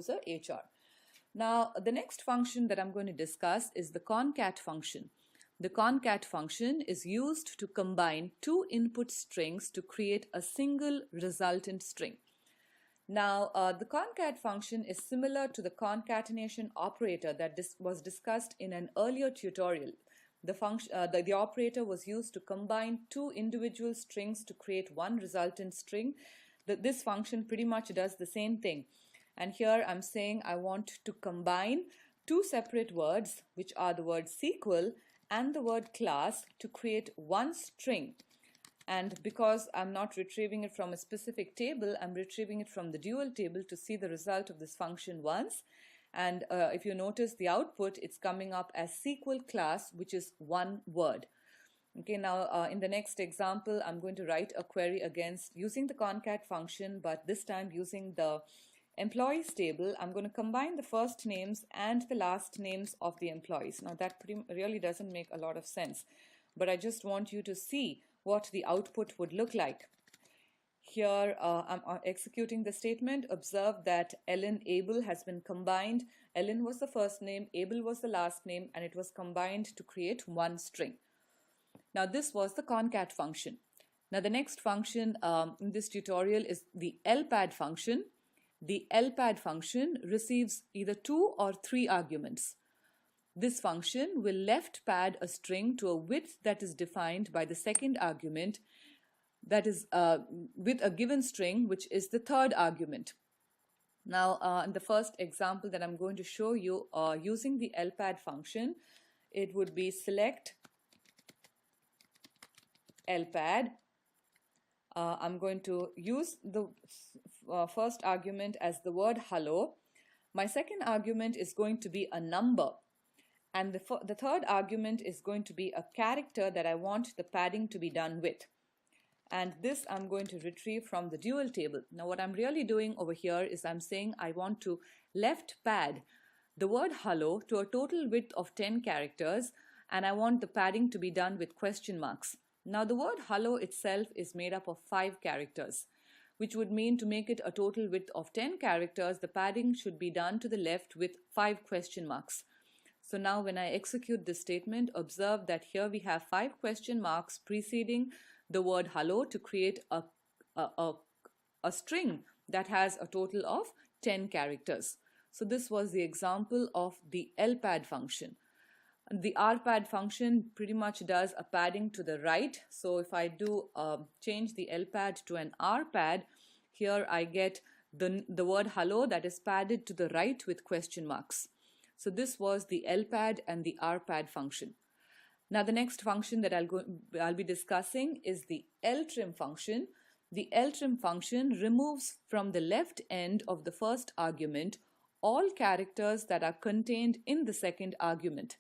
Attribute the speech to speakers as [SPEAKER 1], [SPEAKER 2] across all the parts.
[SPEAKER 1] user HR. Now, the next function that I'm going to discuss is the concat function. The concat function is used to combine two input strings to create a single resultant string. Now, the concat function is similar to the concatenation operator that was discussed in an earlier tutorial. The operator was used to combine two individual strings to create one resultant string. This function pretty much does the same thing. And here I'm saying I want to combine two separate words, which are the word SQL and the word class, to create one string. And because I'm not retrieving it from a specific table, I'm retrieving it from the dual table to see the result of this function once. And if you notice the output, it's coming up as SQL class, which is one word. Okay, now in the next example, I'm going to write a query against using the concat function, but this time using the employees table. I'm going to combine the first names and the last names of the employees. Now that really doesn't make a lot of sense, but I just want you to see what the output would look like. Here I'm executing the statement. Observe that Ellen Abel has been combined. Ellen was the first name, Abel was the last name, and it was combined to create one string. Now this was the concat function. Now the next function in this tutorial is the lpad function. The lpad function receives either 2 or 3 arguments. This function will left pad a string to a width that is defined by the second argument, that is with a given string, which is the third argument. Now in the first example that I'm going to show you using the lpad function, it would be select lpad. I'm going to use the first argument as the word hello. My second argument is going to be a number. And the third argument is going to be a character that I want the padding to be done with. And this I'm going to retrieve from the dual table. Now what I'm really doing over here is I'm saying I want to left pad the word hello to a total width of 10 characters, and I want the padding to be done with question marks. Now the word hello itself is made up of 5 characters, which would mean to make it a total width of 10 characters, the padding should be done to the left with 5 question marks. So now when I execute this statement, observe that here we have 5 question marks preceding the word hello to create a string that has a total of 10 characters. So this was the example of the lpad function. The rpad function pretty much does a padding to the right. So if I do change the lpad to an rpad, here I get the word hello that is padded to the right with question marks. So this was the lpad and the rpad function. Now the next function that I'll be discussing is the ltrim function. The ltrim function removes from the left end of the first argument all characters that are contained in the second argument.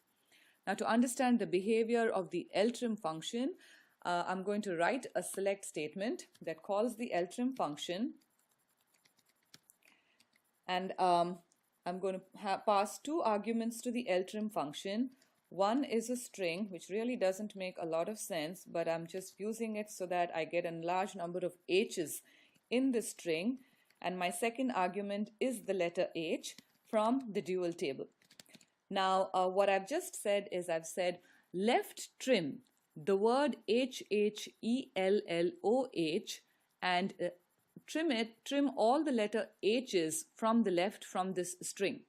[SPEAKER 1] Now to understand the behavior of the ltrim function, I'm going to write a select statement that calls the ltrim function, and I'm going to pass 2 arguments to the ltrim function. One is a string, which really doesn't make a lot of sense, but I'm just using it so that I get a large number of h's in the string, and my second argument is the letter h from the dual table. Now what I've just said is I've said left trim the word HHELLOH and trim all the letter H's from the left from this string.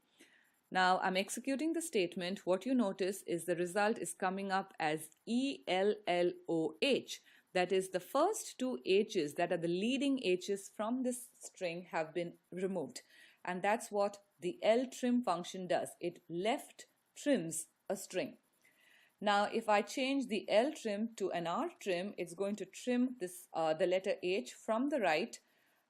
[SPEAKER 1] Now I'm executing the statement. What you notice is the result is coming up as ELLOH. That is, the first 2 H's that are the leading H's from this string have been removed. And that's what the ltrim function does. It left trims a string. Now if I change the ltrim to an rtrim, it's going to trim this the letter H from the right.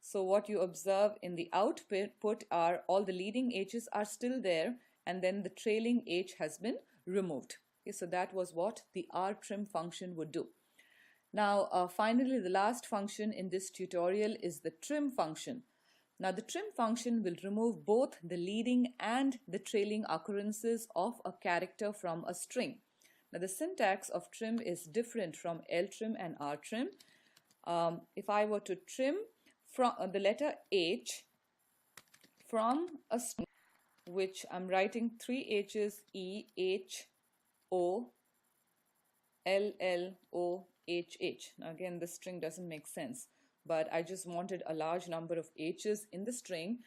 [SPEAKER 1] So what you observe in the output are all the leading H's are still there, and then the trailing H has been removed. Okay, so that was what the rtrim function would do. Now finally, the last function in this tutorial is the trim function. Now the trim function will remove both the leading and the trailing occurrences of a character from a string. Now the syntax of trim is different from ltrim and rtrim. If I were to trim from the letter H from a string which I'm writing three H's, E, H, O, L, L, O, H, H. Now again, the string doesn't make sense, but I just wanted a large number of H's in the string.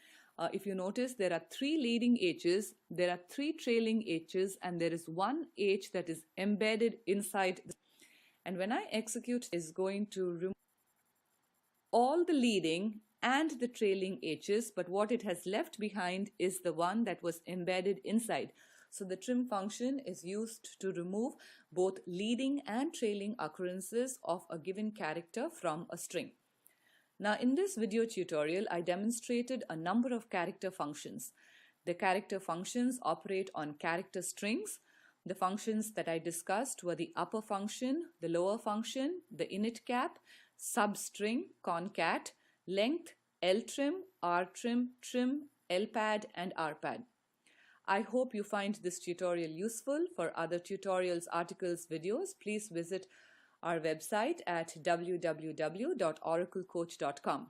[SPEAKER 1] If you notice, there are three leading H's, there are three trailing H's, and there is one H that is embedded inside. And when I execute, is going to remove all the leading and the trailing H's, but what it has left behind is the one that was embedded inside. So the trim function is used to remove both leading and trailing occurrences of a given character from a string. Now in this video tutorial, I demonstrated a number of character functions. The character functions operate on character strings. The functions that I discussed were the upper function, the lower function, the init cap, substring, concat, length, ltrim, rtrim, trim, lpad, and rpad. I hope you find this tutorial useful. For other tutorials, articles, videos, please visit our website at www.oraclecoach.com.